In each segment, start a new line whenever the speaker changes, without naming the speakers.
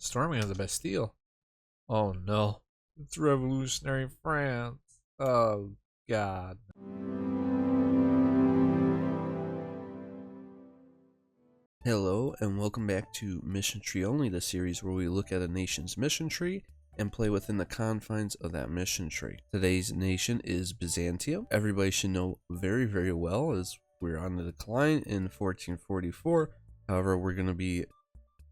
Storming of the Bastille. Oh no. It's revolutionary France. Oh god.
Hello and welcome back to Mission Tree Only, the series where we look at a nation's mission tree and play within the confines of that mission tree. Today's nation is Byzantium. Everybody should know very well as we're on the decline in 1444. However, we're going to be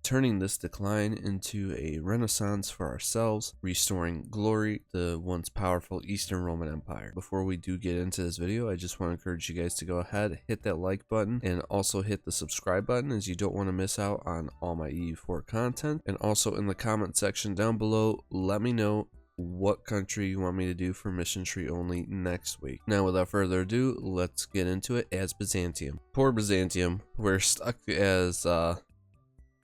turning this decline into a renaissance for ourselves, restoring glory to the once powerful Eastern Roman Empire. Before we do get into this video, I just want to encourage you guys to go ahead, hit that like button, and also hit the subscribe button, as you don't want to miss out on all my EU4 content. And also in the comment section down below, let me know what country you want me to do for Mission Tree Only next week. Now, without further ado, let's get into it as Byzantium. Poor Byzantium, we're stuck as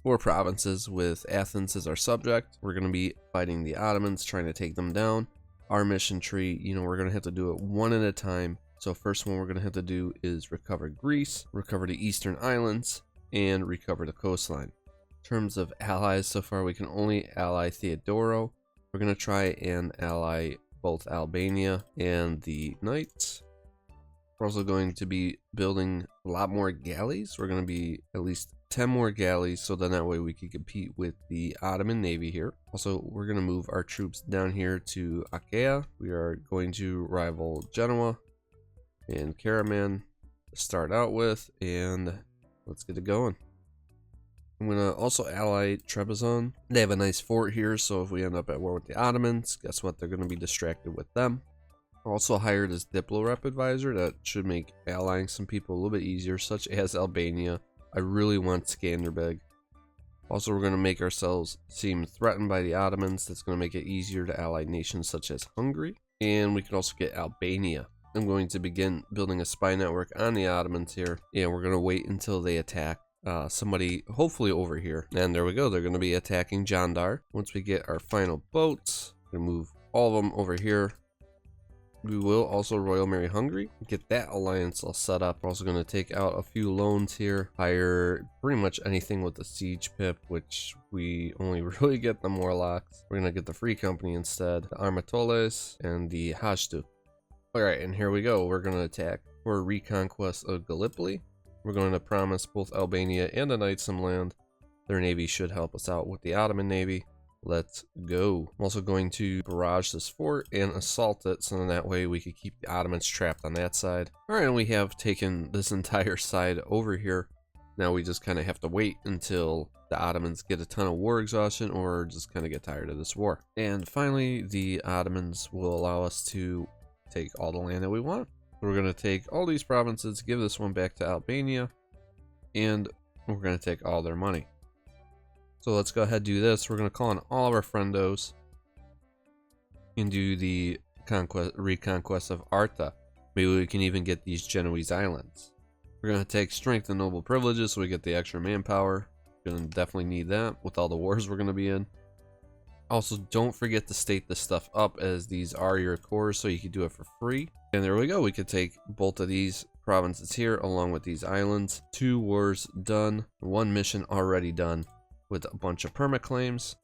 4 provinces with Athens as our subject. We're going to be fighting the Ottomans, trying to take them down. Our mission tree, we're going to have to do it one at a time. So first one we're going to have to do is recover Greece, recover the Eastern Islands, and recover the coastline. In terms of allies, so far we can only ally Theodoro. We're going to try and ally both Albania and the Knights. We're also going to be building a lot more galleys. We're going to be at least 10 more galleys, so then that way we can compete with the Ottoman Navy here. Also, we're going to move our troops down here to Achaea. We are going to rival Genoa and Karaman to start out with, and let's get it going. I'm going to also ally Trebizond. They have a nice fort here, so if we end up at war with the Ottomans, guess what? They're going to be distracted with them. Also hired as Diplo Rep advisor. That should make allying some people a little bit easier, such as Albania. I really want Skanderbeg. Also, we're going to make ourselves seem threatened by the Ottomans. That's going to make it easier to ally nations such as Hungary. And we can also get Albania. I'm going to begin building a spy network on the Ottomans here. And we're going to wait until they attack somebody, hopefully over here. And there we go. They're going to be attacking Jandar. Once we get our final boats, we're going to move all of them over here. We will also Royal Marry Hungary, get that alliance all set up. We're also going to take out a few loans here, hire pretty much anything with the siege pip, which we only really get the Morlocks. We're going to get the Free Company instead, the Armatoles and the Hajdu. Alright, and here we go. We're going to attack for reconquest of Gallipoli. We're going to promise both Albania and the Knights some land. Their navy should help us out with the Ottoman Navy. Let's go. I'm also going to barrage this fort and assault it, so that way we could keep the Ottomans trapped on that side. Alright, and we have taken this entire side over here. Now we just kind of have to wait until the Ottomans get a ton of war exhaustion or just kind of get tired of this war. And finally, the Ottomans will allow us to take all the land that we want. We're going to take all these provinces, give this one back to Albania, and we're going to take all their money. So let's go ahead and do this. We're going to call on all of our friendos and do the reconquest of Arta. Maybe we can even get these Genoese islands. We're going to take strength and noble privileges so we get the extra manpower. Going to definitely need that with all the wars we're going to be in. Also, don't forget to state this stuff up, as these are your cores, so you can do it for free. And there we go. We could take both of these provinces here along with these islands. 2 wars done. 1 mission already done, with a bunch of permit claims.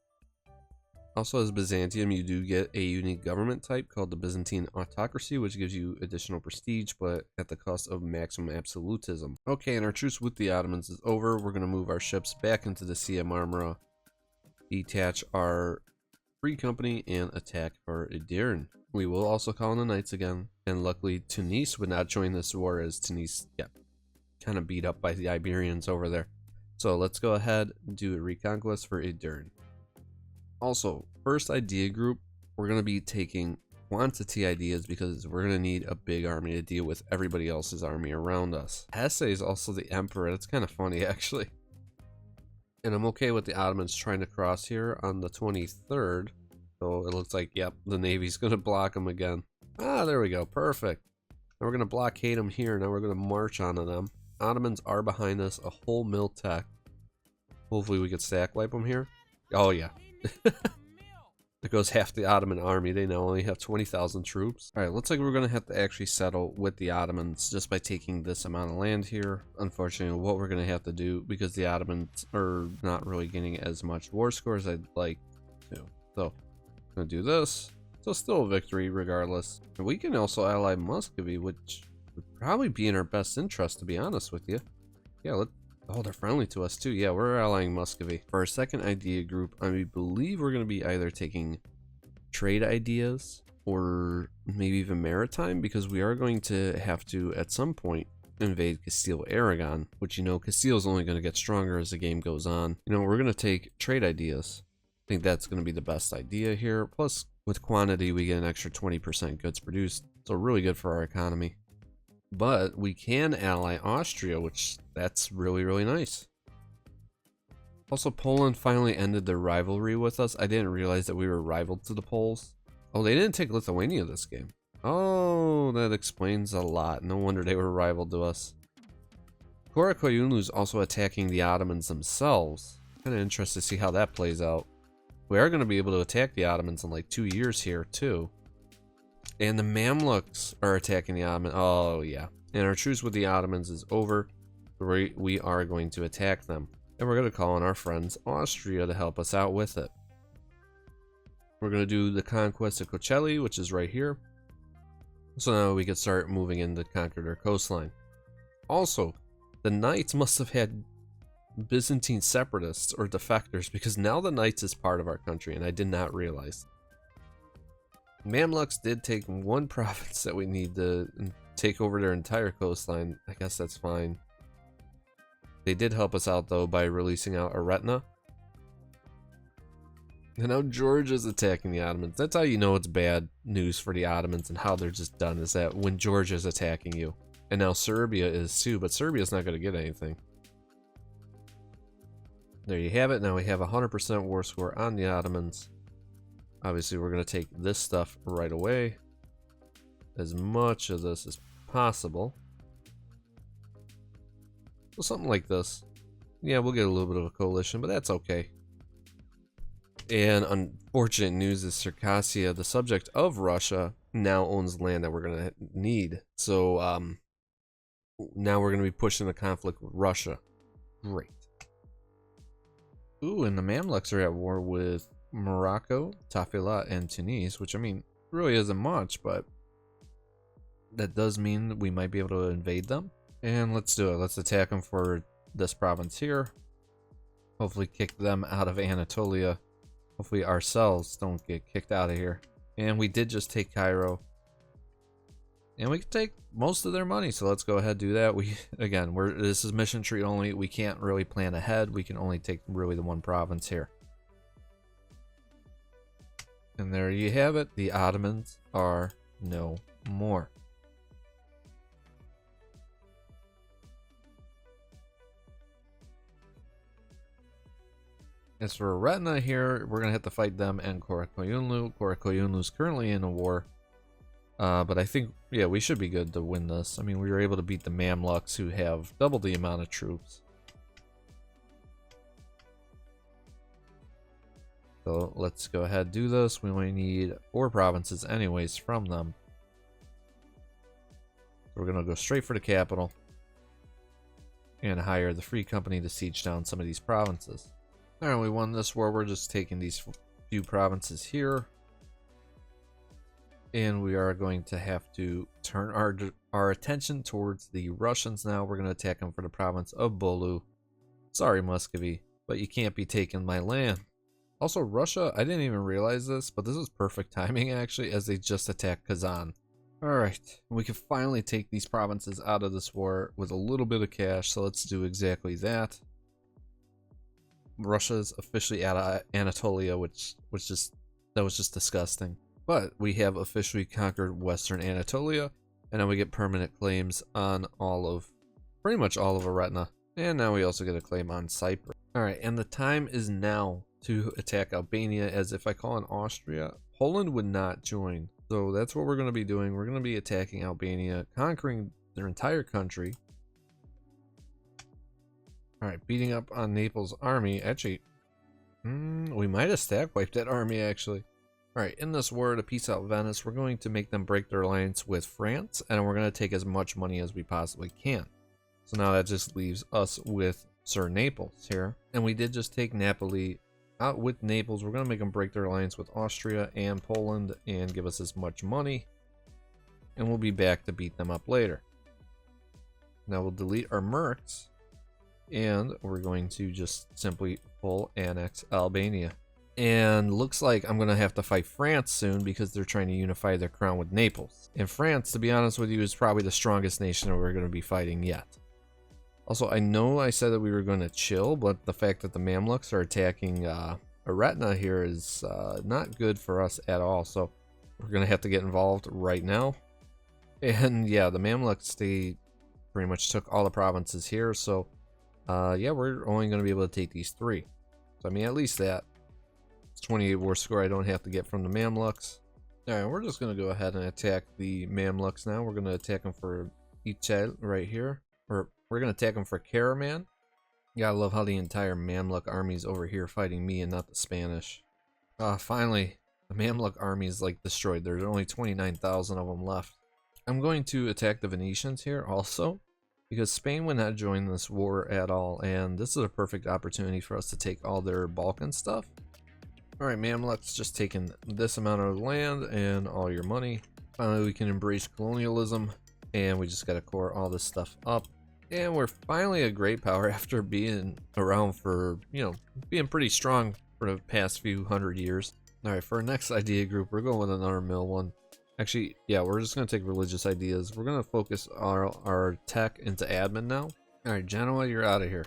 Also, as Byzantium, you do get a unique government type called the Byzantine Autocracy, which gives you additional prestige, but at the cost of maximum absolutism. Okay, and our truce with the Ottomans is over. We're going to move our ships back into the Sea of Marmara, detach our Free Company, and attack for Edirne. We will also call on the Knights again, and luckily Tunis would not join this war, as Tunis got kind of beat up by the Iberians over there. So let's go ahead and do a reconquest for Edirne. Also, first idea group, we're going to be taking quantity ideas because we're going to need a big army to deal with everybody else's army around us. Hesse is also the emperor. That's kind of funny, actually. And I'm okay with the Ottomans trying to cross here on the 23rd. So it looks like, yep, the Navy's going to block them again. Ah, there we go. Perfect. Now we're going to blockade them here. Now we're going to march onto them. Ottomans are behind us, a whole mil tech. Hopefully we can stack wipe them here. Oh yeah. There goes half the Ottoman army. They now only have 20,000 troops. All right, looks like we're going to have to actually settle with the Ottomans just by taking this amount of land here. Unfortunately, what we're going to have to do, because the Ottomans are not really getting as much war score as I'd like to. So, I'm going to do this. So still a victory regardless. And we can also ally Muscovy, which would probably be in our best interest, to be honest with you. Yeah, oh, they're friendly to us too. Yeah, we're allying Muscovy. For our second idea group, I believe we're going to be either taking trade ideas or maybe even maritime, because we are going to have to, at some point, invade Castile Aragon, which, you know, Castile is only going to get stronger as the game goes on. You know, we're going to take trade ideas. I think that's going to be the best idea here. Plus, with quantity, we get an extra 20% goods produced. So really good for our economy. But we can ally Austria, which that's really, really nice. Also, Poland finally ended their rivalry with us. I didn't realize that we were rivaled to the Poles. Oh, they didn't take Lithuania this game. Oh, that explains a lot. No wonder they were rivaled to us. Korakuyunlu is also attacking the Ottomans themselves. Kind of interested to see how that plays out. We are going to be able to attack the Ottomans in like 2 years here, too. And the Mamluks are attacking the Ottomans. Oh, yeah. And our truce with the Ottomans is over. We are going to attack them. And we're going to call on our friends Austria to help us out with it. We're going to do the conquest of Kocheli, which is right here. So now we can start moving in to conquer their coastline. Also, the Knights must have had Byzantine separatists or defectors, because now the Knights is part of our country, and I did not realize. Mamluks did take one province that we need to take over their entire coastline. I guess that's fine. They did help us out, though, by releasing out Aretna. And now Georgia's attacking the Ottomans. That's how you know it's bad news for the Ottomans and how they're just done, is that when Georgia's attacking you. And now Serbia is too, but Serbia's not going to get anything. There you have it. Now we have 100% war score on the Ottomans. Obviously, we're going to take this stuff right away. As much of this as possible. So something like this. Yeah, we'll get a little bit of a coalition, but that's okay. And unfortunate news is Circassia, the subject of Russia, now owns land that we're going to need. So now we're going to be pushing the conflict with Russia. Great. Ooh, and the Mamluks are at war with Morocco, Tafila, and Tunis, which, I mean, really isn't much, but that does mean that we might be able to invade them. And let's do it. Let's attack them for this province here. Hopefully kick them out of Anatolia. Hopefully ourselves don't get kicked out of here. And we did just take Cairo. And we can take most of their money, so let's go ahead and do that. This is mission tree only. We can't really plan ahead. We can only take really the one province here. And there you have it. The Ottomans are no more. As for Aretna here, we're going to have to fight them and Korakuyunlu. Korakuyunlu is currently in a war. But I think, yeah, we should be good to win this. I mean, we were able to beat the Mamluks, who have double the amount of troops. So let's go ahead and do this. We only need 4 provinces anyways from them. So we're going to go straight for the capital and hire the Free Company to siege down some of these provinces. Alright, we won this war. We're just taking these few provinces here. And we are going to have to turn our attention towards the Russians now. We're going to attack them for the province of Bolu. Sorry, Muscovy, but you can't be taking my land. Also, Russia, I didn't even realize this, but this is perfect timing, actually, as they just attacked Kazan. Alright, we can finally take these provinces out of this war with a little bit of cash, so let's do exactly that. Russia's officially out of Anatolia, which was just disgusting. But we have officially conquered Western Anatolia, and now we get permanent claims on pretty much all of Aretna. And now we also get a claim on Cyprus. Alright, and the time is now to attack Albania, as if I call in Austria, Poland would not join. So that's what we're going to be doing. We're going to be attacking Albania, conquering their entire country. Alright, beating up on Naples' army. Actually, we might have stack wiped that army, actually.
Alright, in this war to peace out Venice, we're going to make them break their alliance with France, and we're going to take as much money as we possibly can. So now that just leaves us with Sir Naples here. And we did just take Napoli out with Naples. We're going to make them break their alliance with Austria and Poland and give us as much money. And we'll be back to beat them up later. Now we'll delete our mercs. And we're going to just simply full annex Albania. And looks like I'm going to have to fight France soon because they're trying to unify their crown with Naples. And France, to be honest with you, is probably the strongest nation that we're going to be fighting yet. Also, I know I said that we were going to chill, but the fact that the Mamluks are attacking Aretna here is not good for us at all. So we're going to have to get involved right now. And yeah, the Mamluks, they pretty much took all the provinces here. So yeah, we're only going to be able to take these 3. So I mean, at least that. 28 war score I don't have to get from the Mamluks. Alright, we're just going to go ahead and attack the Mamluks now. We're going to attack them for Ichel right here. Or we're going to attack them for Karaman. Yeah, I love how the entire Mamluk army is over here fighting me and not the Spanish. Finally, the Mamluk army is like destroyed. There's only 29,000 of them left. I'm going to attack the Venetians here also, because Spain would not join this war at all. And this is a perfect opportunity for us to take all their Balkan stuff. Alright, Mamluks, just taking this amount of land and all your money. Finally, we can embrace colonialism, and we just gotta core all this stuff up. And we're finally a great power after being around for, you know, being pretty strong for the past few hundred years. Alright, for our next idea group, we're going with another mill one. Actually, yeah, we're just gonna take religious ideas. We're gonna focus our tech into admin now. Alright, Genoa, you're out of here.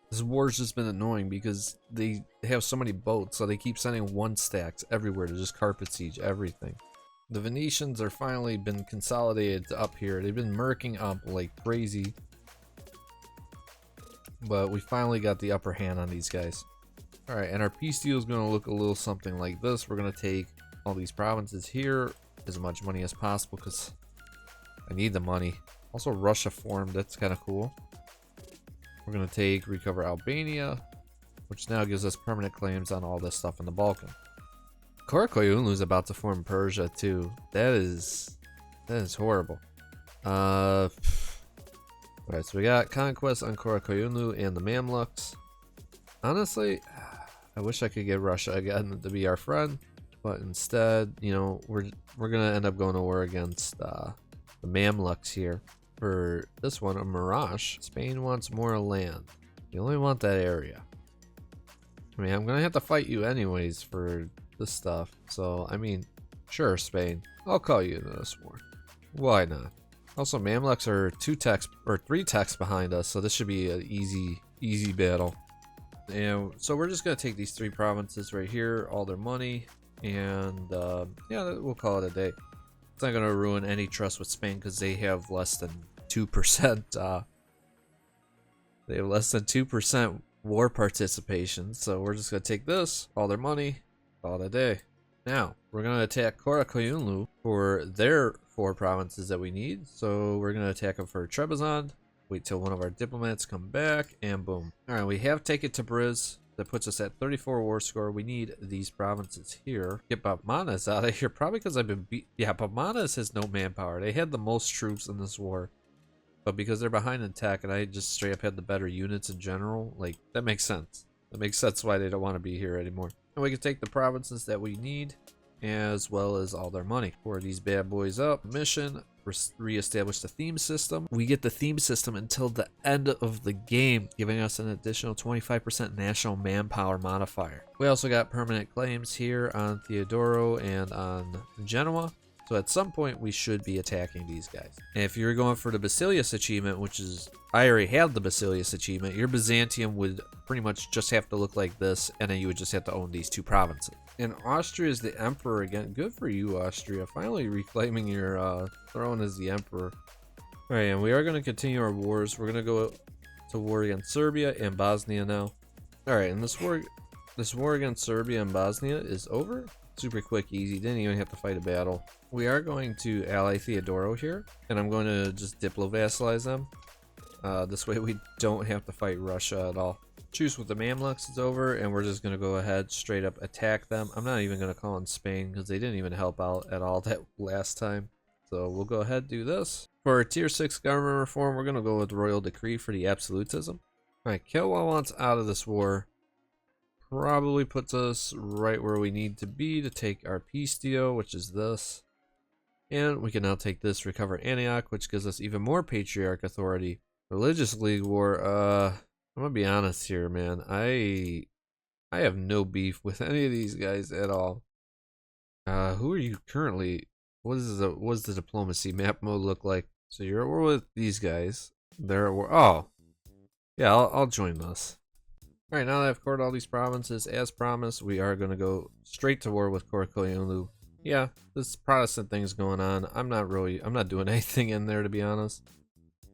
This war's just been annoying because they have so many boats, so they keep sending 1 stacks everywhere to just carpet siege everything. The Venetians are finally been consolidated up here. They've been murking up like crazy. But we finally got the upper hand on these guys. Alright, and our peace deal is going to look a little something like this. We're going to take all these provinces here, as much money as possible because I need the money. Also, Russia formed, that's kind of cool. We're going to recover Albania, which now gives us permanent claims on all this stuff in the Balkan. Karakoyunlu is about to form Persia too. That is horrible. Alright, so we got conquest on Karakoyunlu and the Mamluks. Honestly, I wish I could get Russia again to be our friend, but instead, you know, we're gonna end up going to war against the Mamluks here. For this one, a Mirage. Spain wants more land. You only want that area. I mean, I'm gonna have to fight you anyways for this stuff. So, I mean, sure, Spain. I'll call you into this war. Why not? Also, Mamluks are 3 techs behind us, so this should be an easy battle. And so we're just gonna take these 3 provinces right here, all their money, and yeah, we'll call it a day. It's not going to ruin any trust with Spain because they have less than 2%. They have less than 2% war participation. So we're just going to take this, all their money, call it a day. Now, we're going to attack Karakoyunlu for their 4 provinces that we need. So we're going to attack them for Trebizond. Wait till one of our diplomats come back, and boom. Alright, we have taken Tabriz. That puts us at 34 war score. We need these provinces here. Get Bamanas out of here. Probably because I've been beat. Yeah, Bamanas has no manpower. They had the most troops in this war. But because they're behind in tech and I just straight up had the better units in general, like, that makes sense. That makes sense why they don't want to be here anymore. And we can take the provinces that we need, as well as all their money. Pour these bad boys up. Mission. Re-establish the theme system. We get the theme system until the end of the game, giving us an additional 25% national manpower modifier. We also got permanent claims here on Theodoro and on Genoa. So at some point we should be attacking these guys. And if you're going for the Basilius achievement, which is, I already have the Basilius achievement, your Byzantium would pretty much just have to look like this, and then you would just have to own these 2 provinces. And Austria is the emperor again. Good for you, Austria. Finally reclaiming your throne as the emperor. Alright, and we are going to continue our wars. We're going to go to war against Serbia and Bosnia now. Alright, and this war against Serbia and Bosnia is over. Super quick, easy. Didn't even have to fight a battle. We are going to ally Theodoro here, and I'm going to just diplo-vassalize them. This way we don't have to fight Russia at all. Truce with the Mamluks is over, and we're just gonna go ahead straight up attack them. I'm not even gonna call in Spain because they didn't even help out at all that last time. So we'll go ahead and do this. For tier 6 government reform, we're gonna go with royal decree for the absolutism. Alright, kill what wants out of this war. Probably puts us right where we need to be to take our peace deal, which is this. And we can now take this, recover Antioch, which gives us even more patriarch authority. Religious League War, I'm gonna be honest here, man. I have no beef with any of these guys at all. Who are you currently? What does the diplomacy map mode look like? So you're at war with these guys. They're at war. Oh, yeah, I'll join this. All right, now that I've covered all these provinces, as promised, we are gonna go straight to war with Korkoyunlu. Yeah, this Protestant thing's going on. I'm not doing anything in there, to be honest.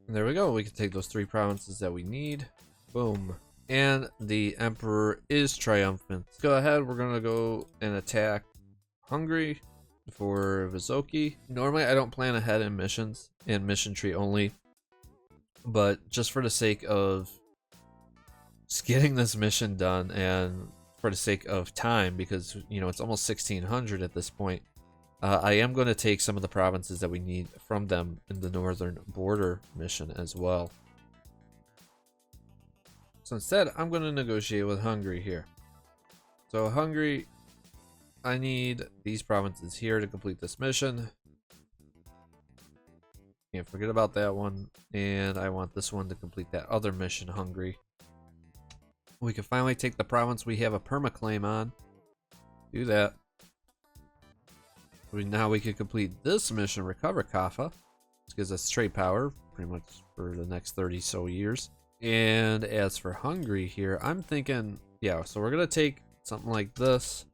And there we go. We can take those 3 provinces that we need. Boom. And the Emperor is triumphant. Let's go ahead. We're going to go and attack Hungary for Visoki. Normally, I don't plan ahead in missions, in mission tree only. But just for the sake of just getting this mission done and for the sake of time, because, you know, it's almost 1600 at this point, I am going to take some of the provinces that we need from them in the northern border mission as well. So instead, I'm going to negotiate with Hungary here. So Hungary, I need these provinces here to complete this mission. Can't forget about that one. And I want this one to complete that other mission, Hungary. We can finally take the province we have a permaclaim on. Do that. Now we can complete this mission, recover Kaffa. This gives us trade power pretty much for the next 30 so years. And as for Hungary here, I'm thinking, yeah, so we're going to take something like this.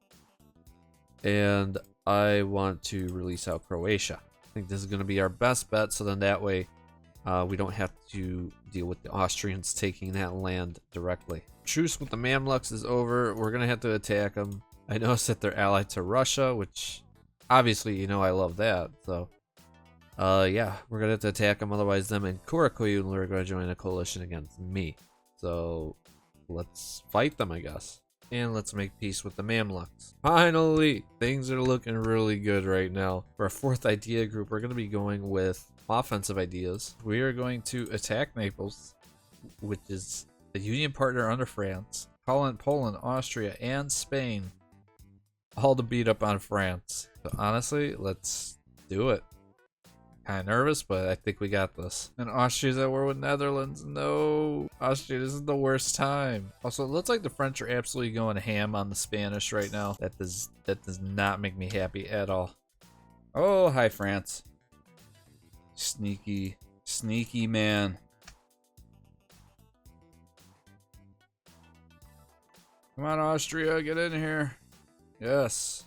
And I want to release out Croatia. I think this is going to be our best bet, so then that way we don't have to deal with the Austrians taking that land directly. Truce with the Mamluks is over. We're going to have to attack them. I noticed that they're allied to Russia, which obviously, you know, I love that. So, yeah, we're going to have to attack them. Otherwise, them and Korkoyunlu are going to join a coalition against me. So, let's fight them, I guess. And let's make peace with the Mamluks. Finally, things are looking really good right now. For our 4th idea group, we're going to be going with offensive ideas. We are going to attack Naples, which is the union partner under France, Poland, Austria, and Spain, all to beat up on France. So honestly, let's do it. Kind of nervous, but I think we got this. And Austria's at war with Netherlands. No, Austria, this is the worst time. Also, it looks like the French are absolutely going ham on the Spanish right now. That does not make me happy at all. Oh, hi France. Sneaky man. Come on, Austria, get in here. Yes.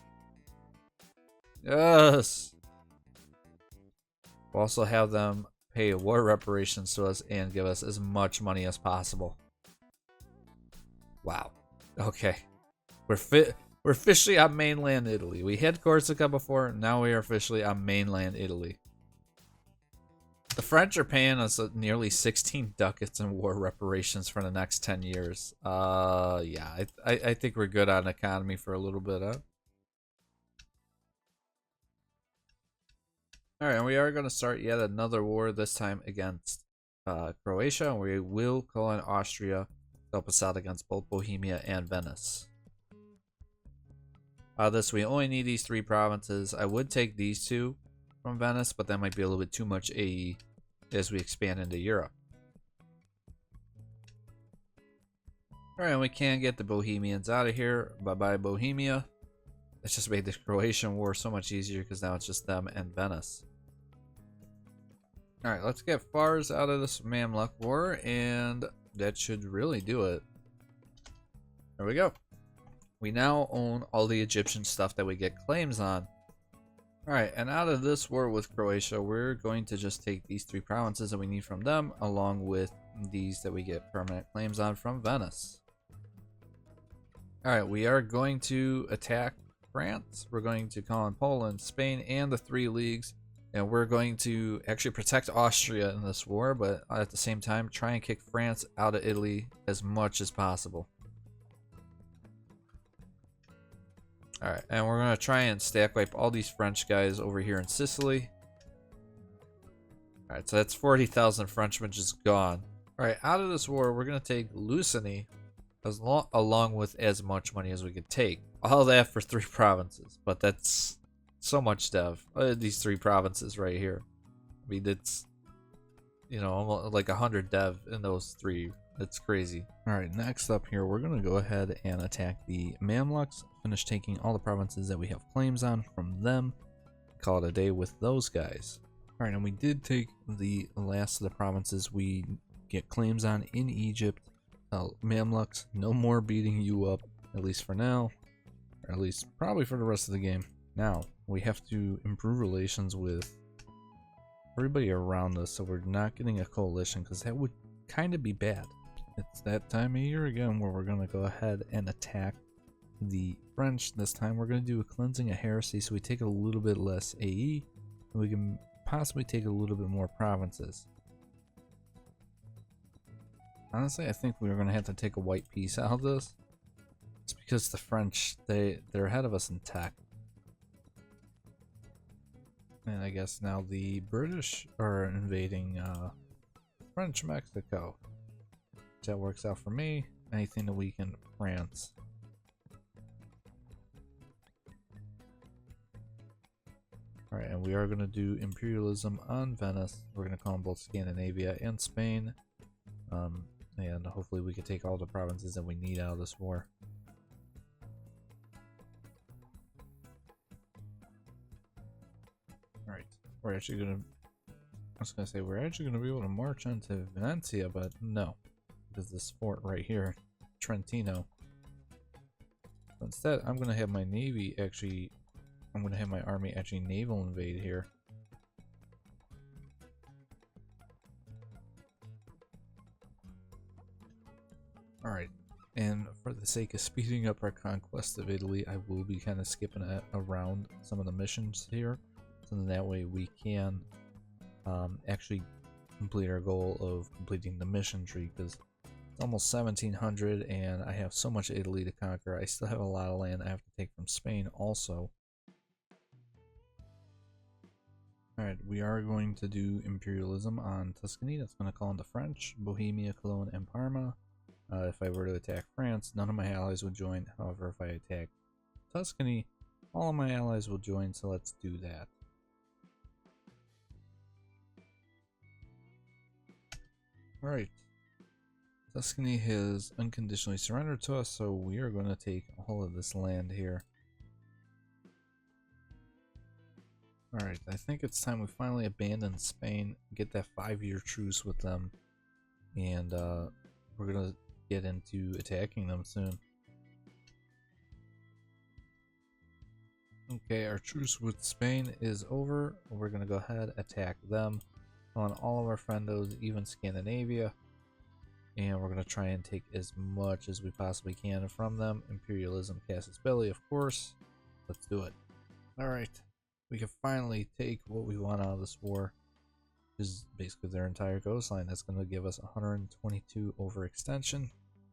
Yes. We'll also have them pay war reparations to us and give us as much money as possible. Wow. Okay. We're officially on mainland Italy. We had Corsica before, now we are officially on mainland Italy. The French are paying us nearly 16 ducats in war reparations for the next 10 years. Yeah, I think we're good on economy for a little bit, huh? Alright, and we are going to start yet another war, this time against Croatia, and we will call in Austria to help us out against both Bohemia and Venice. We only need these 3 provinces. I would take these 2 from Venice, but that might be a little bit too much AE as we expand into Europe. Alright, and we can get the Bohemians out of here. Bye-bye, Bohemia. It's just made the Croatian war so much easier because now it's just them and Venice. Alright, let's get Fars out of this Mamluk war, and that should really do it. There we go. We now own all the Egyptian stuff that we get claims on. Alright, and out of this war with Croatia, we're going to just take these 3 provinces that we need from them, along with these that we get permanent claims on from Venice. Alright, we are going to attack France. We're going to call in Poland, Spain, and the 3 leagues. And we're going to actually protect Austria in this war, but at the same time try and kick France out of Italy as much as possible. Alright, and we're going to try and stack wipe all these French guys over here in Sicily. Alright, so that's 40,000 Frenchmen just gone. Alright, out of this war, we're going to take Luceny along with as much money as we could take. All that for 3 provinces, but that's so much dev. These 3 provinces right here. I mean, it's, you know, almost like 100 dev in those 3. It's crazy.
Alright, next up here, we're going to go ahead and attack the Mamluks. Finish taking all the provinces that we have claims on from them. Call it a day with those guys. Alright, and we did take the last of the provinces we get claims on in Egypt. Mamluks, no more beating you up, at least for now. Or at least probably for the rest of the game. Now, we have to improve relations with everybody around us so we're not getting a coalition, because that would kind of be bad. It's that time of year again where we're going to go ahead and attack the French. This time we're going to do a cleansing of heresy, so we take a little bit less AE, and we can possibly take a little bit more provinces. Honestly, I think we're going to have to take a white piece out of this. It's because the French, they're ahead of us in tech. And I guess now the British are invading French Mexico. That works out for me. Anything to weaken France. Alright, and we are going to do imperialism on Venice. We're going to call them both Scandinavia and Spain. And hopefully we can take all the provinces that we need out of this war. Alright, we're actually going to... I was going to say, we're actually going to be able to march onto Venetia, but no. Because this fort right here, Trentino. So instead, I'm going to have my navy actually... I'm going to have my army actually naval invade here. Alright, and for the sake of speeding up our conquest of Italy, I will be kind of skipping around some of the missions here. So that way we can actually complete our goal of completing the mission tree, because it's almost 1700 and I have so much Italy to conquer. I still have a lot of land I have to take from Spain also. Alright, we are going to do imperialism on Tuscany. That's going to call in the French, Bohemia, Cologne, and Parma. If I were to attack France, none of my allies would join. However, if I attack Tuscany, all of my allies will join, so let's do that. Alright. Tuscany has unconditionally surrendered to us, so we are going to take all of this land here. Alright, I think it's time we finally abandon Spain, get that 5-year truce with them, and we're going to get into attacking them soon. Okay, our truce with Spain is over. We're going to go ahead, attack them on all of our friendos, even Scandinavia, and we're going to try and take as much as we possibly can from them. Imperialism, casus belli, of course. Let's do it. Alright, we can finally take what we want out of this war, which is basically their entire coastline. That's going to give us 122 overextension.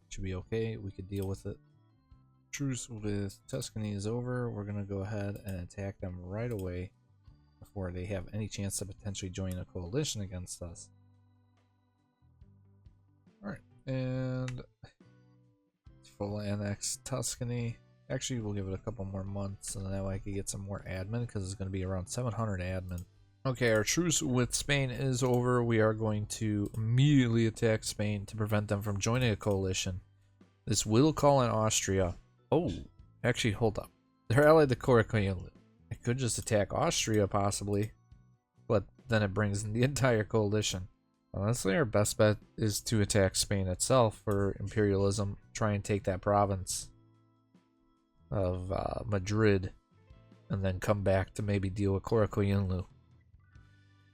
Should be okay. We could deal with it. Truce with Tuscany is over. We're going to go ahead and attack them right away before they have any chance to potentially join a coalition against us. Alright, and full annex Tuscany. Actually, we'll give it a couple more months, and that way I can get some more admin, because it's going to be around 700 admin. Okay, our truce with Spain is over. We are going to immediately attack Spain to prevent them from joining a coalition. This will call in Austria. Oh, actually, hold up. They're allied to Korakuyunlu. I could just attack Austria, possibly, but then it brings in the entire coalition. Honestly, our best bet is to attack Spain itself for imperialism. Try and take that province of Madrid, and then come back to maybe deal with Korakuyunlu.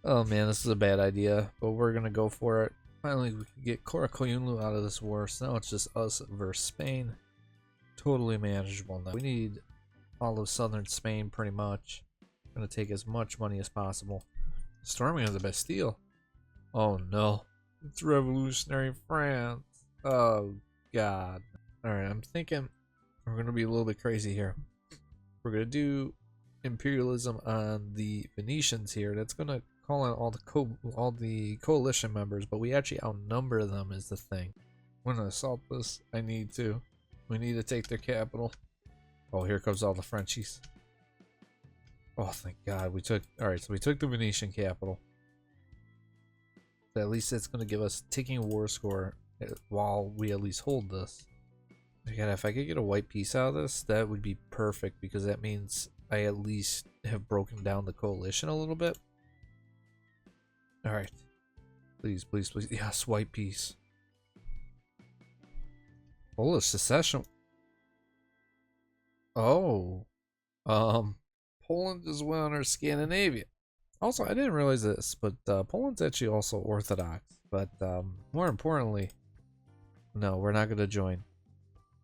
Oh man, this is a bad idea, but we're gonna go for it. Finally, we can get Korakuyunlu out of this war, so now it's just us versus Spain. Totally manageable now. We need all of southern Spain, pretty much. Gonna take as much money as possible.
Storming of the Bastille. Oh no. It's revolutionary France. Oh god. Alright, I'm thinking we're gonna be a little bit crazy here. We're gonna do imperialism on the Venetians here. That's gonna call in all the coalition members, but we actually outnumber them is the thing. I'm gonna assault this. I need to. We need to take their capital. Oh, here comes all the Frenchies. Oh, thank God. Alright, so we took the Venetian capital. So at least it's gonna give us ticking war score while we at least hold this. Again, if I could get a white piece out of this, that would be perfect, because that means I at least have broken down the coalition a little bit. Alright. Please, please, please. Yes, white piece. Polish secession. Oh. Poland is one under Scandinavia. Also, I didn't realize this, but Poland's actually also Orthodox. But more importantly, no, we're not going to join.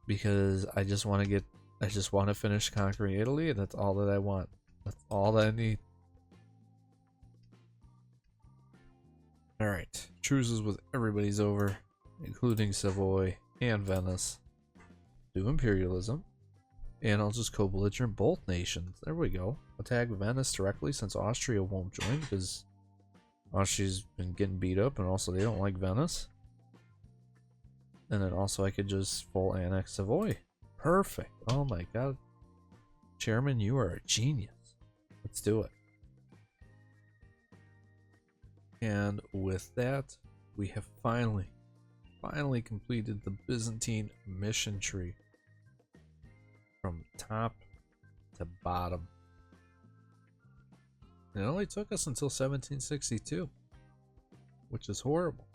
Because I just want to finish conquering Italy, and that's all that I want. That's all that I need. Alright, truces with everybody's over, including Savoy and Venice. Do imperialism. And I'll just co-belligerent both nations. There we go. Attack Venice directly, since Austria won't join, because Austria's been getting beat up, and also they don't like Venice. And then also I could just full annex Savoy. Perfect. Oh my god. Chairman, you are a genius. Let's do it. And with that, we have finally completed the Byzantine Mission tree. From top to bottom. It only took us until 1762. Which is horrible.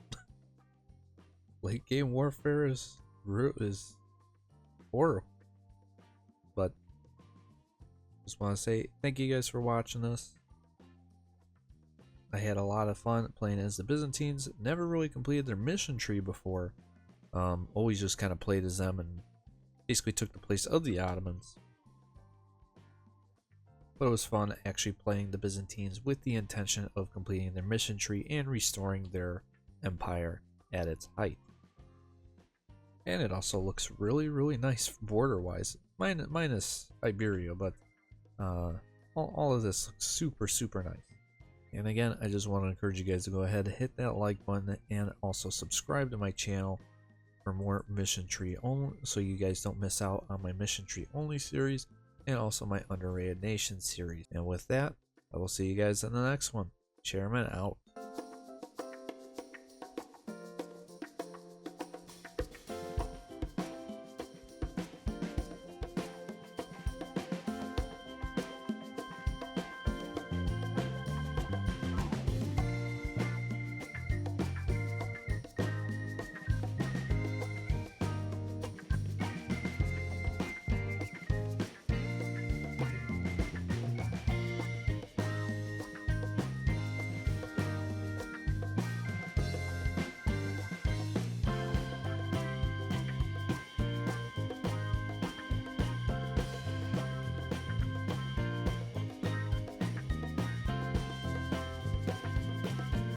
Late game warfare is horrible. But just want to say thank you guys for watching this. I had a lot of fun playing as the Byzantines. Never really completed their mission tree before. Always just kind of played as them and basically took the place of the Ottomans. But it was fun actually playing the Byzantines with the intention of completing their mission tree and restoring their empire at its height. And it also looks really, really nice border-wise, minus Iberia, but all of this looks super, super nice. And again, I just want to encourage you guys to go ahead and hit that like button and also subscribe to my channel for more mission tree only, so you guys don't miss out on my mission tree only series and also my underrated nations series. And with that, I will see you guys in the next one. Chairman out.